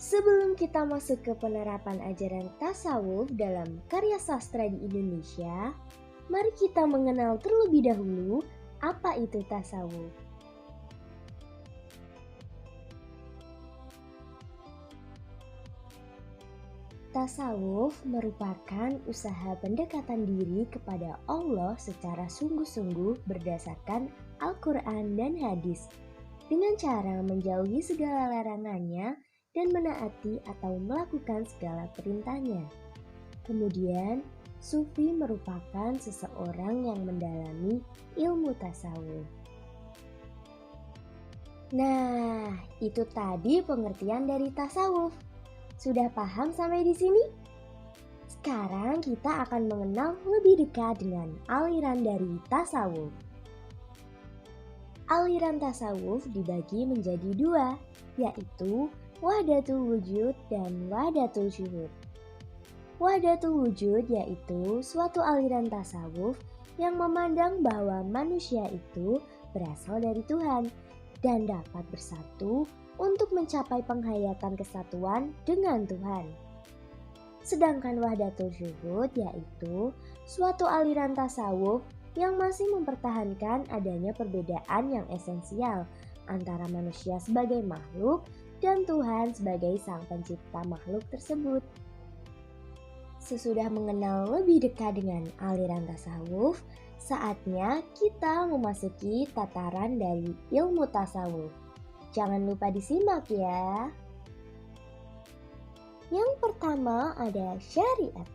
Sebelum kita masuk ke penerapan ajaran tasawuf dalam karya sastra di Indonesia, mari kita mengenal terlebih dahulu apa itu tasawuf. Tasawuf merupakan usaha pendekatan diri kepada Allah secara sungguh-sungguh berdasarkan Al-Quran dan hadis, dengan cara menjauhi segala larangannya dan menaati atau melakukan segala perintahnya. Kemudian, sufi merupakan seseorang yang mendalami ilmu tasawuf. Nah, itu tadi pengertian dari tasawuf. Sudah paham sampai di sini? Sekarang kita akan mengenal lebih dekat dengan aliran dari tasawuf. Aliran tasawuf dibagi menjadi dua, yaitu Wahdatul Wujud dan Wahdatul Syuhud. Wahdatul Wujud yaitu suatu aliran tasawuf yang memandang bahwa manusia itu berasal dari Tuhan dan dapat bersatu untuk mencapai penghayatan kesatuan dengan Tuhan. Sedangkan Wahdatul Syuhud yaitu suatu aliran tasawuf yang masih mempertahankan adanya perbedaan yang esensial antara manusia sebagai makhluk dan Tuhan sebagai sang pencipta makhluk tersebut. Sesudah mengenal lebih dekat dengan aliran tasawuf, saatnya kita memasuki tataran dari ilmu tasawuf. Jangan lupa disimak ya. Yang pertama ada syariat.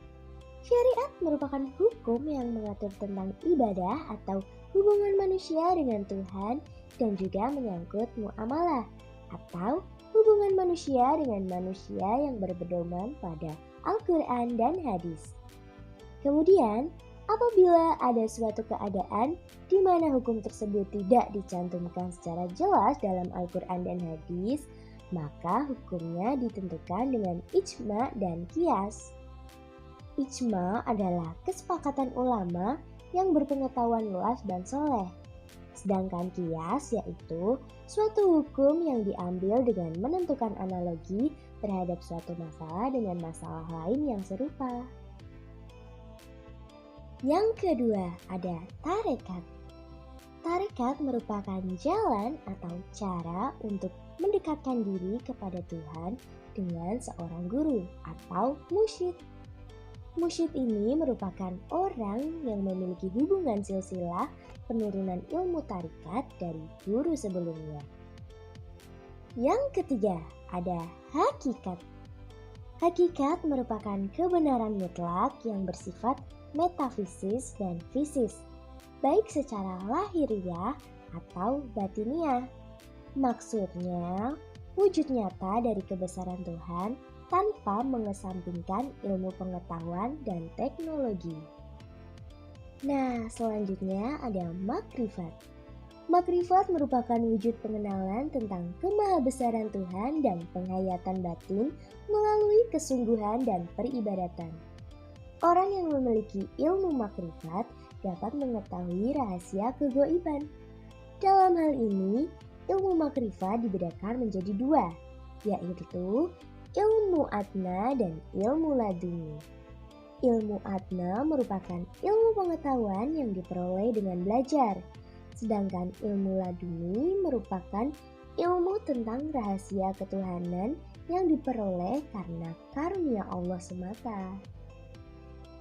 Syariat merupakan hukum yang mengatur tentang ibadah atau hubungan manusia dengan Tuhan dan juga menyangkut muamalah atau hubungan manusia dengan manusia yang berpedoman pada Al-Quran dan hadis. Kemudian, apabila ada suatu keadaan di mana hukum tersebut tidak dicantumkan secara jelas dalam Al-Quran dan hadis, maka hukumnya ditentukan dengan ijma dan qiyas. Ijma adalah kesepakatan ulama yang berpengetahuan luas dan soleh. Sedangkan qiyas yaitu suatu hukum yang diambil dengan menentukan analogi terhadap suatu masalah dengan masalah lain yang serupa. Yang kedua ada tarekat. Tarekat merupakan jalan atau cara untuk mendekatkan diri kepada Tuhan dengan seorang guru atau mursyid. Mursyid ini merupakan orang yang memiliki hubungan silsilah penurunan ilmu tarekat dari guru sebelumnya. Yang ketiga ada hakikat. Hakikat merupakan kebenaran mutlak yang bersifat metafisis dan fisis, baik secara lahiriah atau batiniah. Maksudnya, wujud nyata dari kebesaran Tuhan tanpa mengesampingkan ilmu pengetahuan dan teknologi. Nah, selanjutnya ada makrifat. Makrifat merupakan wujud pengenalan tentang kemahabesaran Tuhan dan penghayatan batin melalui kesungguhan dan peribadatan. Orang yang memiliki ilmu makrifat dapat mengetahui rahasia kegoiban. Dalam hal ini, ilmu makrifat dibedakan menjadi dua, yaitu ilmu adna dan ilmu laduni. Ilmu adna merupakan ilmu pengetahuan yang diperoleh dengan belajar, sedangkan ilmu laduni merupakan ilmu tentang rahasia ketuhanan yang diperoleh karena karunia Allah semata.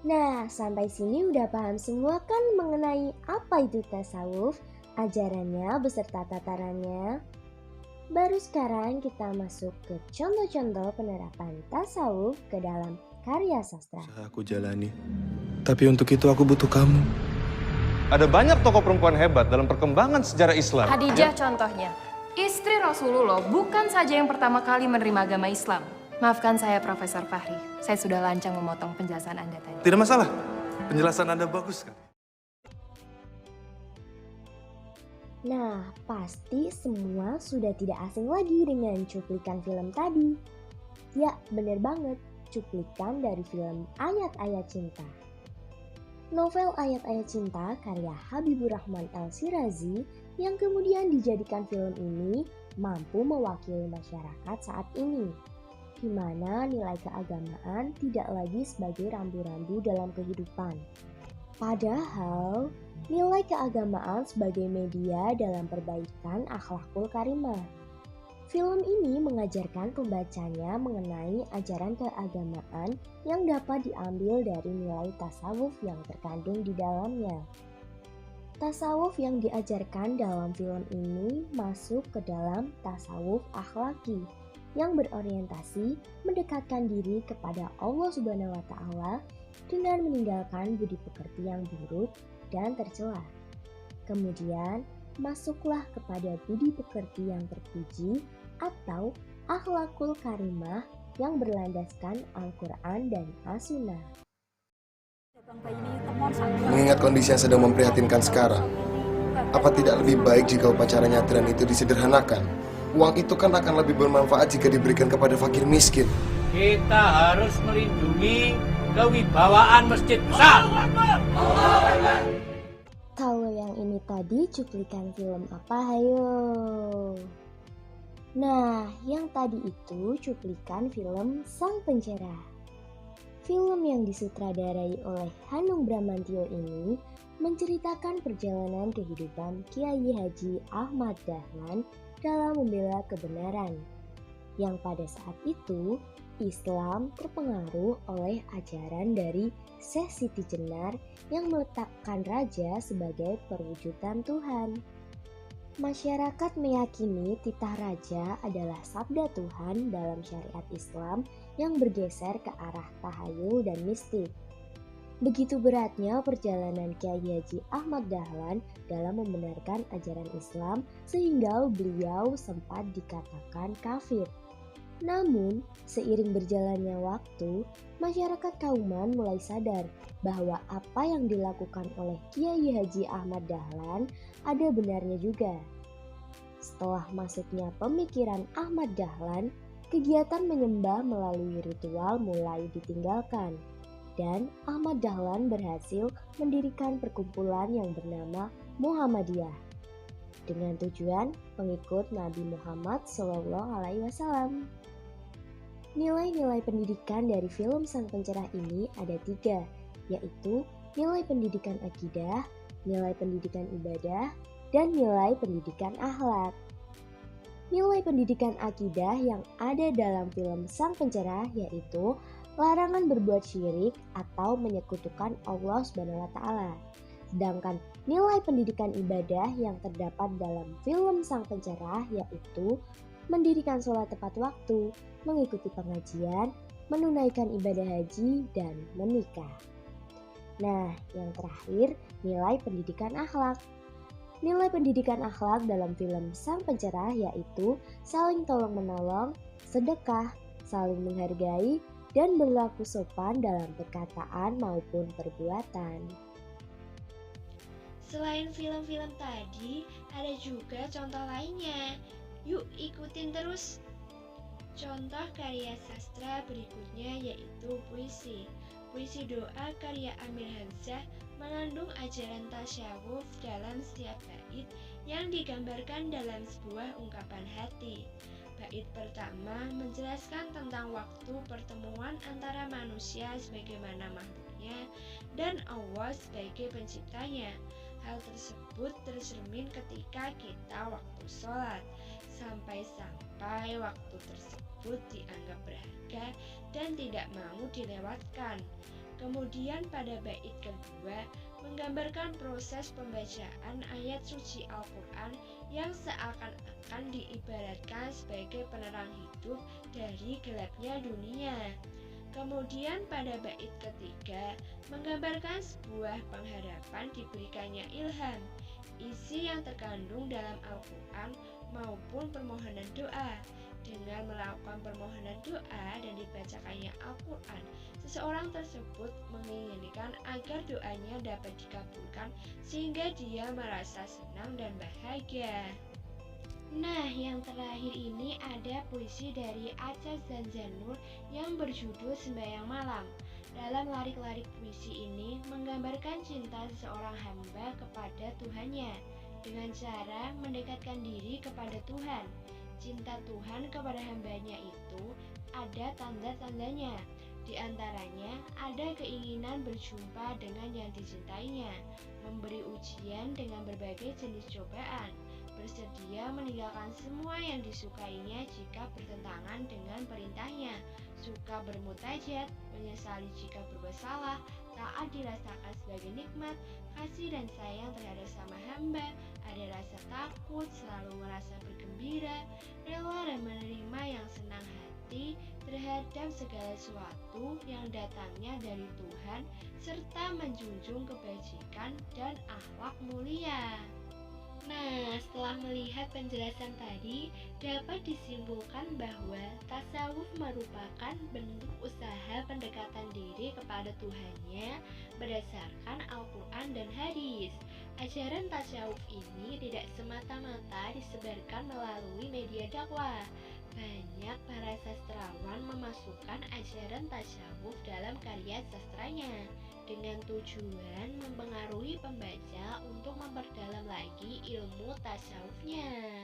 Nah, sampai sini udah paham semua kan mengenai apa itu tasawuf, ajarannya beserta tatarannya? Baru sekarang kita masuk ke contoh-contoh penerapan tasawuf ke dalam karya sastra. Aku jalani, tapi untuk itu aku butuh kamu. Ada banyak tokoh perempuan hebat dalam perkembangan sejarah Islam. Khadijah contohnya, istri Rasulullah bukan saja yang pertama kali menerima agama Islam. Maafkan saya Profesor Fahri, saya sudah lancang memotong penjelasan Anda tadi. Tidak masalah, penjelasan Anda bagus kan? Nah, pasti semua sudah tidak asing lagi dengan cuplikan film tadi. Ya, bener banget, cuplikan dari film Ayat-Ayat Cinta. Novel Ayat-Ayat Cinta karya Habibur Rahman El-Shirazi yang kemudian dijadikan film ini mampu mewakili masyarakat saat ini. di mana nilai keagamaan tidak lagi sebagai rambu-rambu dalam kehidupan. Padahal, nilai keagamaan sebagai media dalam perbaikan akhlakul karimah. Film ini mengajarkan pembacanya mengenai ajaran keagamaan yang dapat diambil dari nilai tasawuf yang terkandung di dalamnya. Tasawuf yang diajarkan dalam film ini masuk ke dalam tasawuf akhlaki yang berorientasi mendekatkan diri kepada Allah Subhanahu wa Ta'ala dengan meninggalkan budi pekerti yang buruk dan tercela. Kemudian, masuklah kepada budi pekerti yang terpuji atau akhlakul karimah yang berlandaskan Al-Quran dan As-Sunnah. Mengingat kondisi yang sedang memprihatinkan sekarang, apa tidak lebih baik jika upacara nyadran itu disederhanakan? Uang itu kan akan lebih bermanfaat jika diberikan kepada fakir miskin. Kita harus melindungi kewibawaan masjid besar. Kalau yang ini tadi cuplikan film apa, hayo? Nah, yang tadi itu cuplikan film Sang Pencerah. Film yang disutradarai oleh Hanung Bramantyo ini menceritakan perjalanan kehidupan Kiai Haji Ahmad Dahlan dalam membela kebenaran, yang pada saat itu Islam terpengaruh oleh ajaran dari Syekh Siti Jenar yang meletakkan raja sebagai perwujudan Tuhan. Masyarakat meyakini titah raja adalah sabda Tuhan dalam syariat Islam yang bergeser ke arah tahayul dan mistik. Begitu beratnya perjalanan Kiai Haji Ahmad Dahlan dalam membenarkan ajaran Islam sehingga beliau sempat dikatakan kafir. Namun, seiring berjalannya waktu, masyarakat Kauman mulai sadar bahwa apa yang dilakukan oleh Kiai Haji Ahmad Dahlan ada benarnya juga. Setelah masuknya pemikiran Ahmad Dahlan, kegiatan menyembah melalui ritual mulai ditinggalkan. Dan Ahmad Dahlan berhasil mendirikan perkumpulan yang bernama Muhammadiyah dengan tujuan pengikut Nabi Muhammad SAW. Nilai-nilai pendidikan dari film Sang Pencerah ini ada 3, yaitu nilai pendidikan akidah, nilai pendidikan ibadah, dan nilai pendidikan akhlak. Nilai pendidikan akidah yang ada dalam film Sang Pencerah yaitu larangan berbuat syirik atau menyekutukan Allah Subhanahu wa Ta'ala. Sedangkan nilai pendidikan ibadah yang terdapat dalam film Sang Pencerah yaitu mendirikan sholat tepat waktu, mengikuti pengajian, menunaikan ibadah haji, dan menikah. Nah, yang terakhir, nilai pendidikan akhlak. Nilai pendidikan akhlak dalam film Sang Pencerah yaitu saling tolong-menolong, sedekah, saling menghargai, dan berlaku sopan dalam perkataan maupun perbuatan. Selain film-film tadi, ada juga contoh lainnya. Yuk ikutin terus. Contoh karya sastra berikutnya yaitu puisi. Puisi doa karya Amir Hamzah mengandung ajaran tasyawuf dalam setiap bait yang digambarkan dalam sebuah ungkapan hati. Bait pertama menjelaskan tentang waktu pertemuan antara manusia sebagaimana makhluknya dan Allah sebagai penciptanya. Hal tersebut tercermin ketika kita waktu sholat, sampai-sampai waktu tersebut dianggap berharga dan tidak mau dilewatkan. Kemudian pada bait kedua menggambarkan proses pembacaan ayat suci Al-Quran yang seakan-akan diibaratkan sebagai penerang hidup dari gelapnya dunia. Kemudian pada bait ketiga menggambarkan sebuah pengharapan diberikannya ilham, isi yang terkandung dalam Al-Quran maupun permohonan doa. Dengan melakukan permohonan doa dan dibacakannya Al-Quran, seseorang tersebut menginginkan agar doanya dapat dikabulkan sehingga dia merasa senang dan bahagia. Nah, yang terakhir ini ada puisi dari Acha Zanzanur yang berjudul Sembahyang Malam. Dalam larik-larik puisi ini menggambarkan cinta seseorang hamba kepada Tuhannya dengan cara mendekatkan diri kepada Tuhan. Cinta Tuhan kepada hambanya itu ada tanda-tandanya. Di antaranya, ada keinginan berjumpa dengan yang dicintainya, memberi ujian dengan berbagai jenis cobaan, bersedia meninggalkan semua yang disukainya jika bertentangan dengan perintahnya, suka bermutajat, menyesali jika berbuat salah, taat dirasakan sebagai nikmat, kasih dan sayang terhadap sama hamba, ada rasa takut, selalu merasa bergembira, rela dan menerima yang senang hati terhadap segala sesuatu yang datangnya dari Tuhan, serta menjunjung kebajikan dan akhlak mulia. Nah, setelah melihat penjelasan tadi, dapat disimpulkan bahwa tasawuf merupakan bentuk usaha pendekatan diri kepada Tuhannya berdasarkan Al-Quran dan hadis. Ajaran tasawuf ini tidak semata-mata disebarkan melalui media dakwah. Banyak para sastrawan memasukkan ajaran tasawuf dalam karya sastranya dengan tujuan mempengaruhi pembaca untuk memperdalam lagi ilmu tasawufnya.